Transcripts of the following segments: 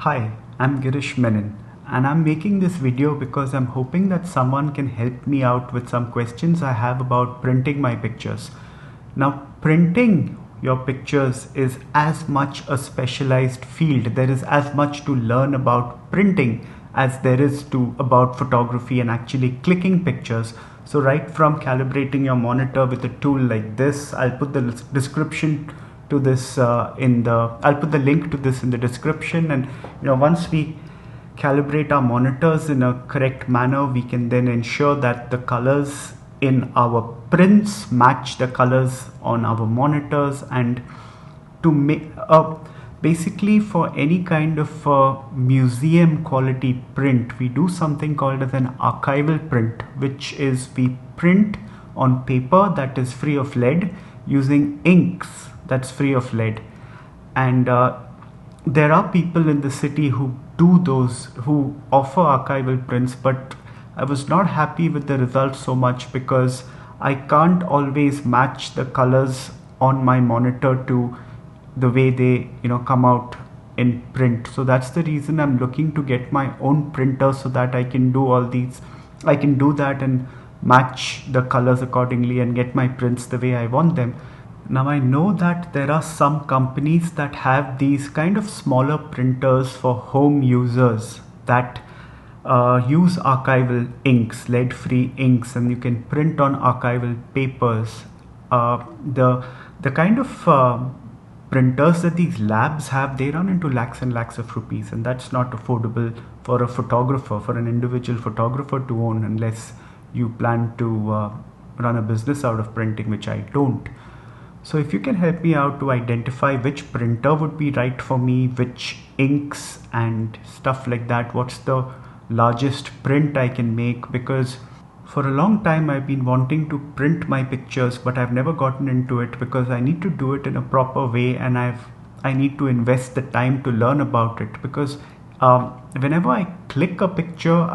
Hi, I'm Girish Menon, and I'm making this video because I'm hoping that someone can help me out with some questions I have about printing my pictures. Now, printing your pictures is as much a specialized field. There is as much to learn about printing as there is to about photography and actually clicking pictures. So right from calibrating your monitor with a tool like this, I'll put the description to this I'll put the link to this in the description. And once we calibrate our monitors in a correct manner, we can then ensure that the colors in our prints match the colors on our monitors. And to make basically, for any kind of museum quality print, we do something called as an archival print, which is we print on paper that is free of lead using inks that's free of lead. And there are people in the city who offer archival prints, but I was not happy with the results so much because I can't always match the colors on my monitor to the way they come out in print. So that's the reason I'm looking to get my own printer so that I can do that and match the colors accordingly and get my prints the way I want them. Now I know that there are some companies that have these kind of smaller printers for home users that use archival inks, lead-free inks, and you can print on archival papers. The kind of printers that these labs have, they run into lakhs and lakhs of rupees, and that's not affordable for a photographer, for an individual photographer to own, unless you plan to run a business out of printing, which I don't. So if you can help me out to identify which printer would be right for me, which inks and stuff like that, what's the largest print I can make, because for a long time I've been wanting to print my pictures, but I've never gotten into it because I need to do it in a proper way, and I need to invest the time to learn about it, because whenever I click a picture,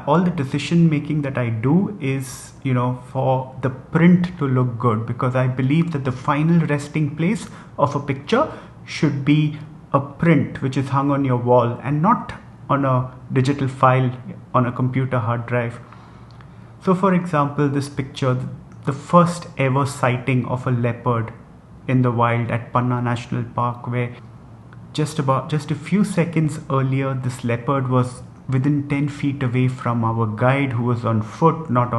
all the decision making that I do is for the print to look good, because I believe that the final resting place of a picture should be a print which is hung on your wall and not on a digital file on a computer hard drive. So for example, this picture, the first ever sighting of a leopard in the wild at Panna National Park, where just a few seconds earlier this leopard was within 10 feet away from our guide, who was on foot, not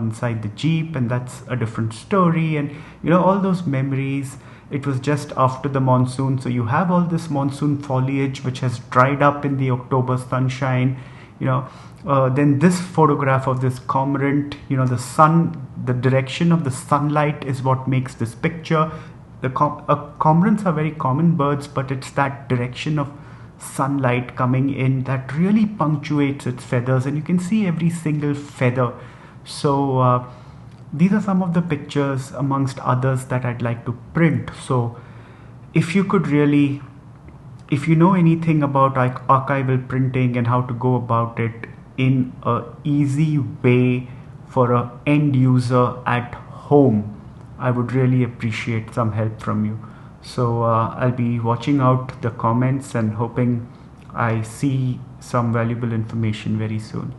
inside the jeep, and that's a different story. And all those memories. It was just after the monsoon, so you have all this monsoon foliage which has dried up in the October sunshine. Then this photograph of this cormorant, the direction of the sunlight is what makes this picture. Cormorants are very common birds, but it's that direction of sunlight coming in that really punctuates its feathers, and you can see every single feather. So these are some of the pictures amongst others that I'd like to print. So if you know anything about archival printing and how to go about it in a easy way for an end user at home, I would really appreciate some help from you. So I'll be watching out the comments and hoping I see some valuable information very soon.